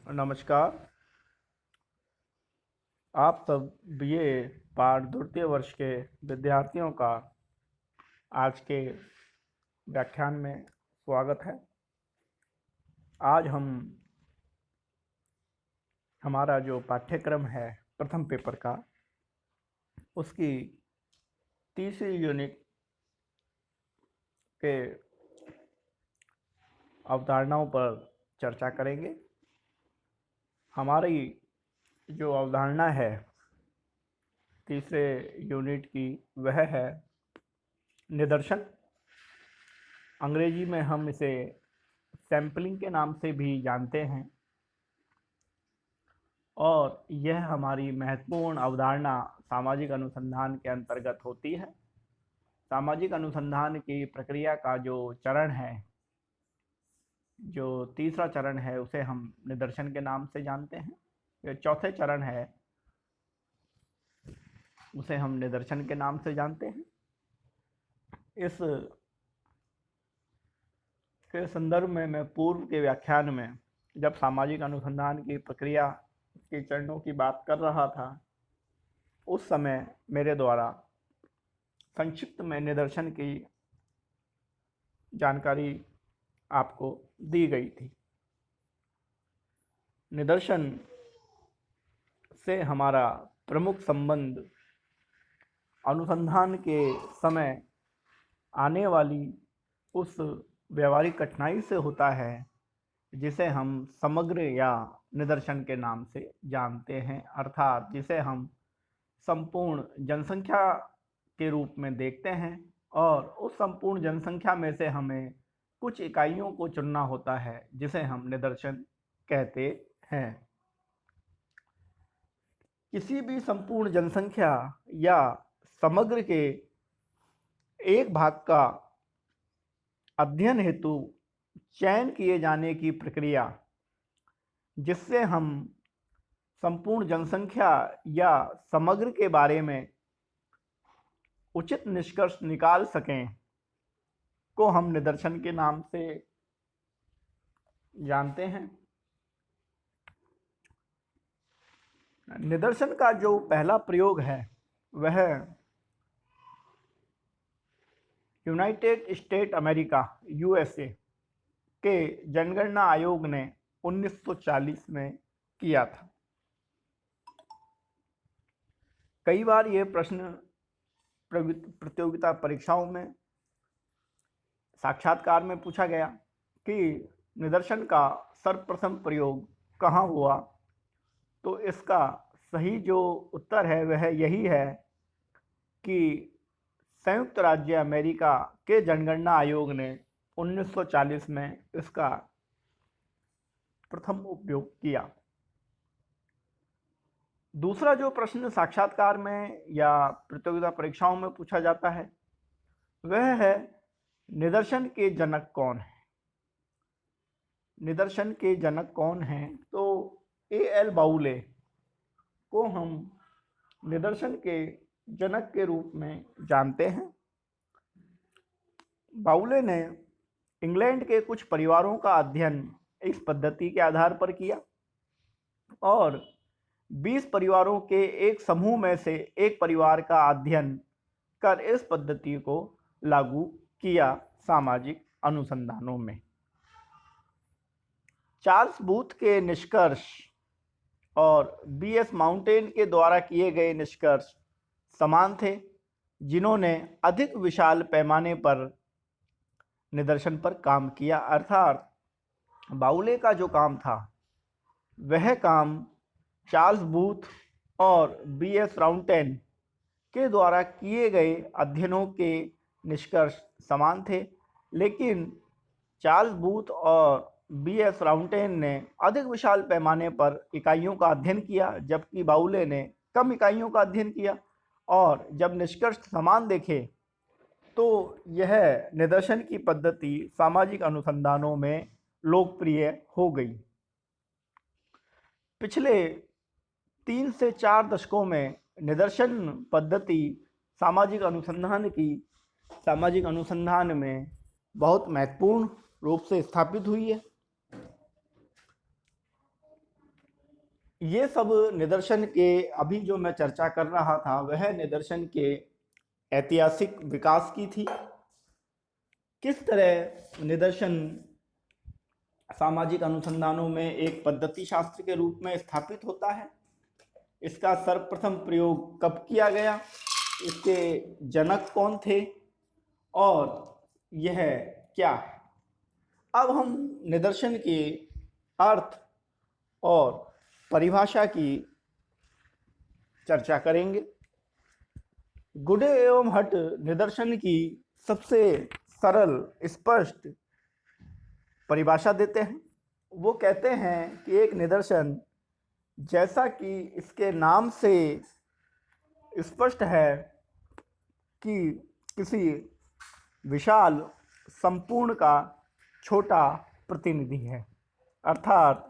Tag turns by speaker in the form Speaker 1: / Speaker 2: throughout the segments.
Speaker 1: नमस्कार। आप सब बीए पाठ द्वितीय वर्ष के विद्यार्थियों का आज के व्याख्यान में स्वागत है। आज हम हमारा जो पाठ्यक्रम है प्रथम पेपर का, उसकी तीसरी यूनिट के अवधारणाओं पर चर्चा करेंगे। हमारी जो अवधारणा है तीसरे यूनिट की, वह है निदर्शन। अंग्रेजी में हम इसे सैम्पलिंग के नाम से भी जानते हैं और यह हमारी महत्वपूर्ण अवधारणा सामाजिक अनुसंधान के अंतर्गत होती है। सामाजिक अनुसंधान की प्रक्रिया का जो चरण है, जो तीसरा चरण है, उसे हम निदर्शन के नाम से जानते हैं। जो चौथे चरण है, उसे हम निदर्शन के नाम से जानते हैं। इस के संदर्भ में मैं पूर्व के व्याख्यान में जब सामाजिक अनुसंधान की प्रक्रिया के चरणों की बात कर रहा था, उस समय मेरे द्वारा संक्षिप्त में निदर्शन की जानकारी आपको दी गई थी। निदर्शन से हमारा प्रमुख संबंध अनुसंधान के समय आने वाली उस व्यवहारिक कठिनाई से होता है जिसे हम समग्र या निदर्शन के नाम से जानते हैं, अर्थात जिसे हम संपूर्ण जनसंख्या के रूप में देखते हैं और उस संपूर्ण जनसंख्या में से हमें कुछ इकाइयों को चुनना होता है जिसे हम निदर्शन कहते हैं। किसी भी संपूर्ण जनसंख्या या समग्र के एक भाग का अध्ययन हेतु चयन किए जाने की प्रक्रिया, जिससे हम संपूर्ण जनसंख्या या समग्र के बारे में उचित निष्कर्ष निकाल सकें, को हम निदर्शन के नाम से जानते हैं। निदर्शन का जो पहला प्रयोग है वह यूनाइटेड स्टेट अमेरिका यूएसए के जनगणना आयोग ने 1940 में किया था। कई बार ये प्रश्न प्रतियोगिता परीक्षाओं में साक्षात्कार में पूछा गया कि निदर्शन का सर्वप्रथम प्रयोग कहाँ हुआ, तो इसका सही जो उत्तर है वह यही है कि संयुक्त राज्य अमेरिका के जनगणना आयोग ने 1940 में इसका प्रथम उपयोग किया। दूसरा जो प्रश्न साक्षात्कार में या प्रतियोगिता परीक्षाओं में पूछा जाता है वह है निदर्शन के जनक कौन है। निदर्शन के जनक कौन हैं? तो ए.एल. बाउले को हम निदर्शन के जनक के रूप में जानते हैं। बाउले ने इंग्लैंड के कुछ परिवारों का अध्ययन इस पद्धति के आधार पर किया और 20 परिवारों के एक समूह में से एक परिवार का अध्ययन कर इस पद्धति को लागू किया सामाजिक अनुसंधानों में। चार्ल्स बूथ के निष्कर्ष और बी.एस. माउंटेन के द्वारा किए गए निष्कर्ष समान थे, जिन्होंने अधिक विशाल पैमाने पर निदर्शन पर काम किया। अर्थात बाउले का जो काम था वह काम चार्ल्स बूथ और बी.एस. माउंटेन के द्वारा किए गए अध्ययनों के निष्कर्ष समान थे, लेकिन चार्ल्स बूथ और बी.एस. माउंटेन ने अधिक विशाल पैमाने पर इकाइयों का अध्ययन किया, जबकि बाउले ने कम इकाइयों का अध्ययन किया। और जब निष्कर्ष समान देखे तो यह निदर्शन की पद्धति सामाजिक अनुसंधानों में लोकप्रिय हो गई। पिछले 3 से 4 दशकों में निदर्शन पद्धति सामाजिक अनुसंधान में बहुत महत्वपूर्ण रूप से स्थापित हुई है। ये सब निदर्शन के अभी जो मैं चर्चा कर रहा था वह निदर्शन के ऐतिहासिक विकास की थी। किस तरह निदर्शन सामाजिक अनुसंधानों में एक पद्धति शास्त्र के रूप में स्थापित होता है, इसका सर्वप्रथम प्रयोग कब किया गया, इसके जनक कौन थे और यह क्या है। अब हम निदर्शन के अर्थ और परिभाषा की चर्चा करेंगे। गुडे एवं हट निदर्शन की सबसे सरल स्पष्ट परिभाषा देते हैं। वो कहते हैं कि एक निदर्शन, जैसा कि इसके नाम से स्पष्ट है कि किसी विशाल संपूर्ण का छोटा प्रतिनिधि है, अर्थात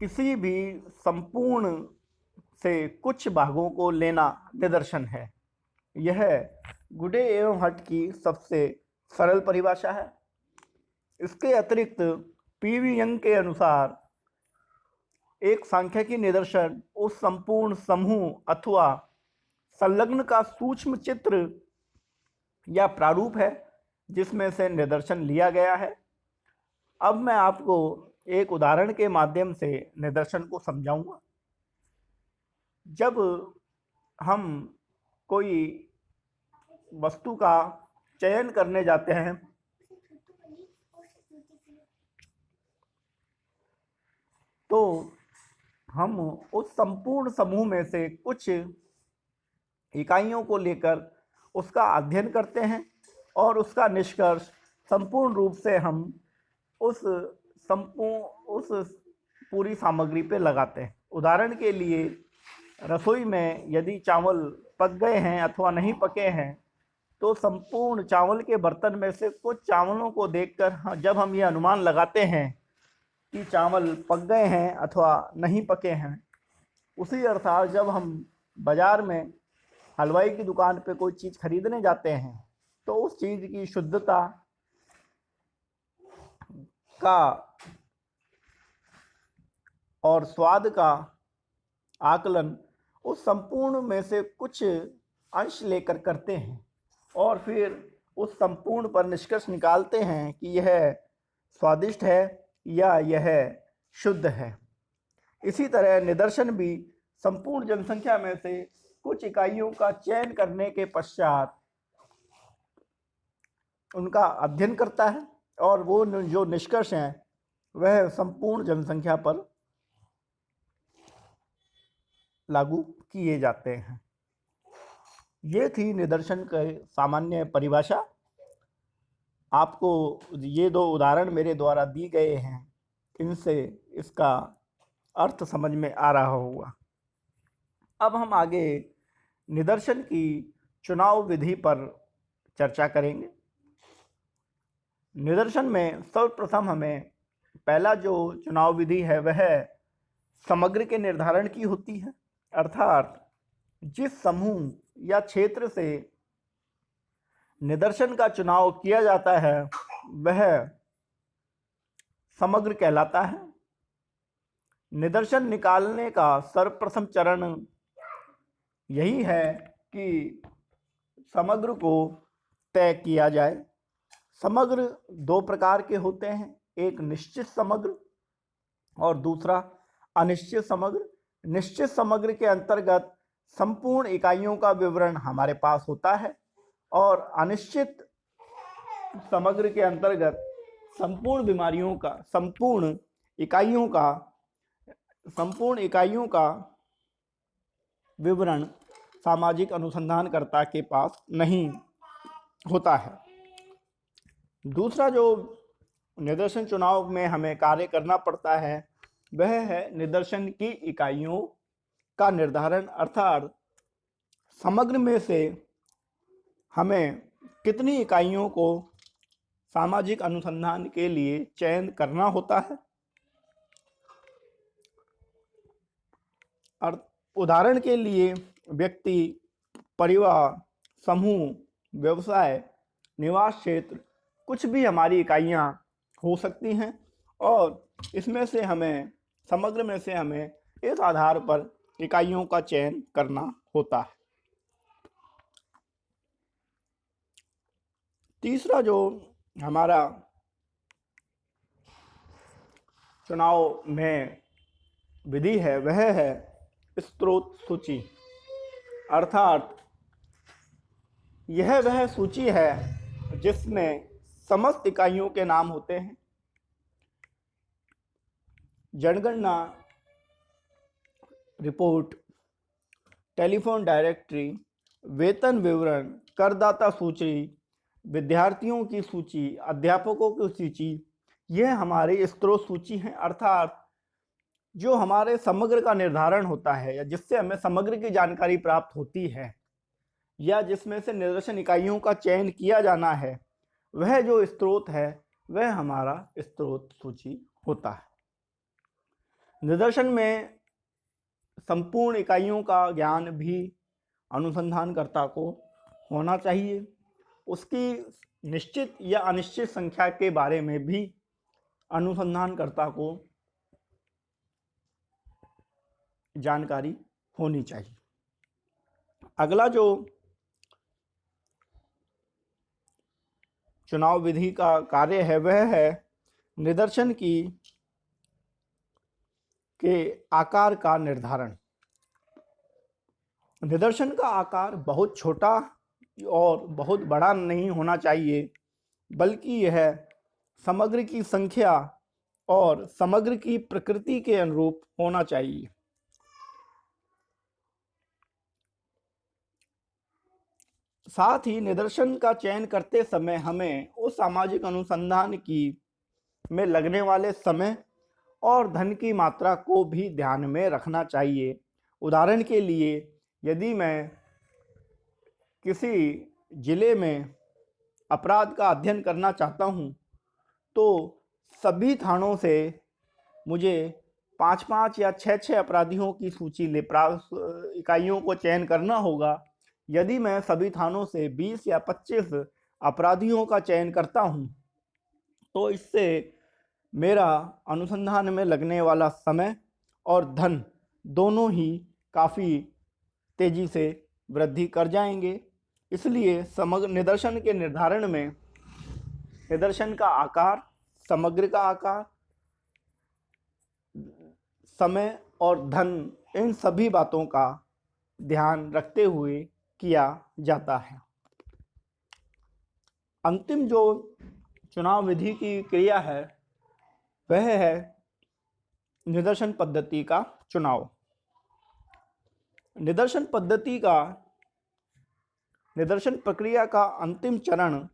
Speaker 1: किसी भी संपूर्ण से कुछ भागों को लेना निदर्शन है। यह गुडे एवं हट की सबसे सरल परिभाषा है। इसके अतिरिक्त पीवी यंग के अनुसार एक सांख्यिकी निदर्शन उस संपूर्ण समूह अथवा संलग्न का सूक्ष्म चित्र या प्रारूप है जिसमें से निदर्शन लिया गया है। अब मैं आपको एक उदाहरण के माध्यम से निदर्शन को समझाऊंगा। जब हम कोई वस्तु का चयन करने जाते हैं तो हम उस संपूर्ण समूह में से कुछ इकाइयों को लेकर उसका अध्ययन करते हैं और उसका निष्कर्ष संपूर्ण रूप से हम उस पूरी सामग्री पे लगाते हैं। उदाहरण के लिए रसोई में यदि चावल पक गए हैं अथवा नहीं पके हैं तो संपूर्ण चावल के बर्तन में से कुछ चावलों को देखकर जब हम ये अनुमान लगाते हैं कि चावल पक गए हैं अथवा नहीं पके हैं, उसी अर्थात जब हम बाज़ार में हलवाई की दुकान पे कोई चीज़ खरीदने जाते हैं तो उस चीज़ की शुद्धता का और स्वाद का आकलन उस संपूर्ण में से कुछ अंश लेकर करते हैं और फिर उस संपूर्ण पर निष्कर्ष निकालते हैं कि यह स्वादिष्ट है या यह शुद्ध है। इसी तरह निदर्शन भी संपूर्ण जनसंख्या में से कुछ इकाइयों का चयन करने के पश्चात उनका अध्ययन करता है और वो जो निष्कर्ष हैं वह संपूर्ण जनसंख्या पर लागू किए जाते हैं। ये थी निदर्शन की सामान्य परिभाषा। आपको ये दो उदाहरण मेरे द्वारा दी गए हैं, इनसे इसका अर्थ समझ में आ रहा होगा। अब हम आगे निदर्शन की चुनाव विधि पर चर्चा करेंगे। निदर्शन में सर्वप्रथम हमें पहला जो चुनाव विधि है वह समग्र के निर्धारण की होती है, अर्थात जिस समूह या क्षेत्र से निदर्शन का चुनाव किया जाता है वह समग्र कहलाता है। निदर्शन निकालने का सर्वप्रथम चरण यही है कि समग्र को तय किया जाए। समग्र दो प्रकार के होते हैं, एक निश्चित समग्र और दूसरा अनिश्चित समग्र। निश्चित समग्र के अंतर्गत संपूर्ण इकाइयों का विवरण हमारे पास होता है और अनिश्चित समग्र के अंतर्गत संपूर्ण बीमारियों का संपूर्ण इकाइयों का विवरण सामाजिक अनुसंधानकर्ता के पास नहीं होता है। दूसरा जो निदर्शन चुनाव में हमें कार्य करना पड़ता है वह है निदर्शन की इकाइयों का निर्धारण, अर्थात समग्र में से हमें कितनी इकाइयों को सामाजिक अनुसंधान के लिए चयन करना होता है। और उदाहरण के लिए व्यक्ति, परिवार, समूह, व्यवसाय, निवास क्षेत्र, कुछ भी हमारी इकाइयाँ हो सकती हैं और इसमें से हमें समग्र में से हमें इस आधार पर इकाइयों का चयन करना होता है। तीसरा जो हमारा चुनाव में विधि है वह है स्रोत सूची, अर्थात यह वह सूची है जिसमें समस्त इकाइयों के नाम होते हैं। जनगणना रिपोर्ट, टेलीफोन डायरेक्टरी, वेतन विवरण, करदाता सूची, विद्यार्थियों की सूची, अध्यापकों की सूची, यह हमारी स्रोत सूची है, अर्थात जो हमारे समग्र का निर्धारण होता है या जिससे हमें समग्र की जानकारी प्राप्त होती है या जिसमें से निदर्शन इकाइयों का चयन किया जाना है, वह जो स्रोत है वह हमारा स्रोत सूची होता है। निदर्शन में संपूर्ण इकाइयों का ज्ञान भी अनुसंधानकर्ता को होना चाहिए। उसकी निश्चित या अनिश्चित संख्या के बारे में भी अनुसंधानकर्ता को जानकारी होनी चाहिए। अगला जो चुनाव विधि का कार्य है वह है निदर्शन के आकार का निर्धारण। निदर्शन का आकार बहुत छोटा और बहुत बड़ा नहीं होना चाहिए, बल्कि यह समग्र की संख्या और समग्र की प्रकृति के अनुरूप होना चाहिए। साथ ही निदर्शन का चयन करते समय हमें उस सामाजिक अनुसंधान में लगने वाले समय और धन की मात्रा को भी ध्यान में रखना चाहिए। उदाहरण के लिए, यदि मैं किसी जिले में अपराध का अध्ययन करना चाहता हूं, तो सभी थानों से मुझे 5-5 या 6-6 अपराधियों की सूची इकाइयों को चयन करना होगा। यदि मैं सभी थानों से 20 या 25 अपराधियों का चयन करता हूं, तो इससे मेरा अनुसंधान में लगने वाला समय और धन दोनों ही काफ़ी तेज़ी से वृद्धि कर जाएंगे। इसलिए समग्र निदर्शन के निर्धारण में निदर्शन का आकार, समग्र का आकार, समय और धन, इन सभी बातों का ध्यान रखते हुए किया जाता है। अंतिम जो चुनाव विधि की क्रिया है वह है निदर्शन पद्धति का चुनाव। निदर्शन प्रक्रिया का अंतिम चरण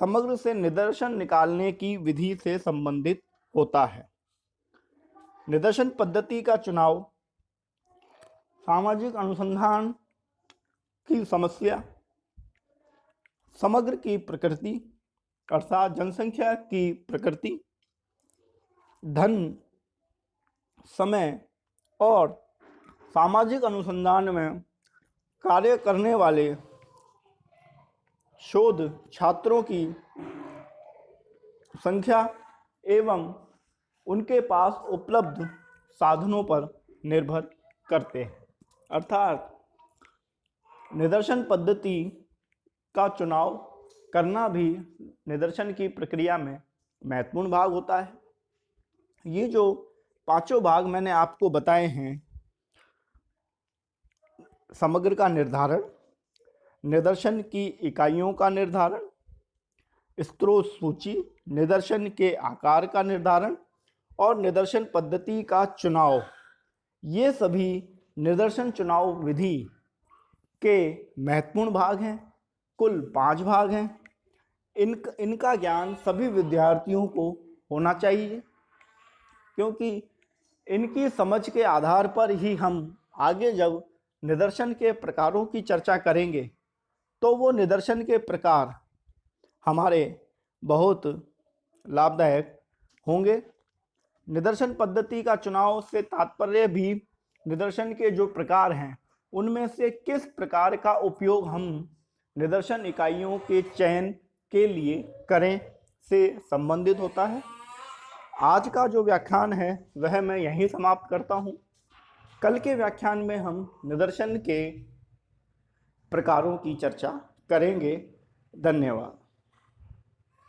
Speaker 1: समग्र से निदर्शन निकालने की विधि से संबंधित होता है। निदर्शन पद्धति का चुनाव सामाजिक अनुसंधान की समस्या, समग्र की प्रकृति अर्थात जनसंख्या की प्रकृति, धन, समय और सामाजिक अनुसंधान में कार्य करने वाले शोध छात्रों की संख्या एवं उनके पास उपलब्ध साधनों पर निर्भर करते हैं। अर्थात निदर्शन पद्धति का चुनाव करना भी निदर्शन की प्रक्रिया में महत्वपूर्ण भाग होता है। ये जो पांचों भाग मैंने आपको बताए हैं, समग्र का निर्धारण, निदर्शन की इकाइयों का निर्धारण, स्रोत सूची, निदर्शन के आकार का निर्धारण और निदर्शन पद्धति का चुनाव, ये सभी निदर्शन चुनाव विधि के महत्वपूर्ण भाग हैं। कुल 5 भाग हैं। इनका ज्ञान सभी विद्यार्थियों को होना चाहिए, क्योंकि इनकी समझ के आधार पर ही हम आगे जब निदर्शन के प्रकारों की चर्चा करेंगे तो वो निदर्शन के प्रकार हमारे बहुत लाभदायक होंगे। निदर्शन पद्धति का चुनाव से तात्पर्य भी निदर्शन के जो प्रकार हैं उनमें से किस प्रकार का उपयोग हम निदर्शन इकाइयों के चयन के लिए करें से संबंधित होता है। आज का जो व्याख्यान है वह मैं यहीं समाप्त करता हूँ। कल के व्याख्यान में हम निदर्शन के प्रकारों की चर्चा करेंगे। धन्यवाद।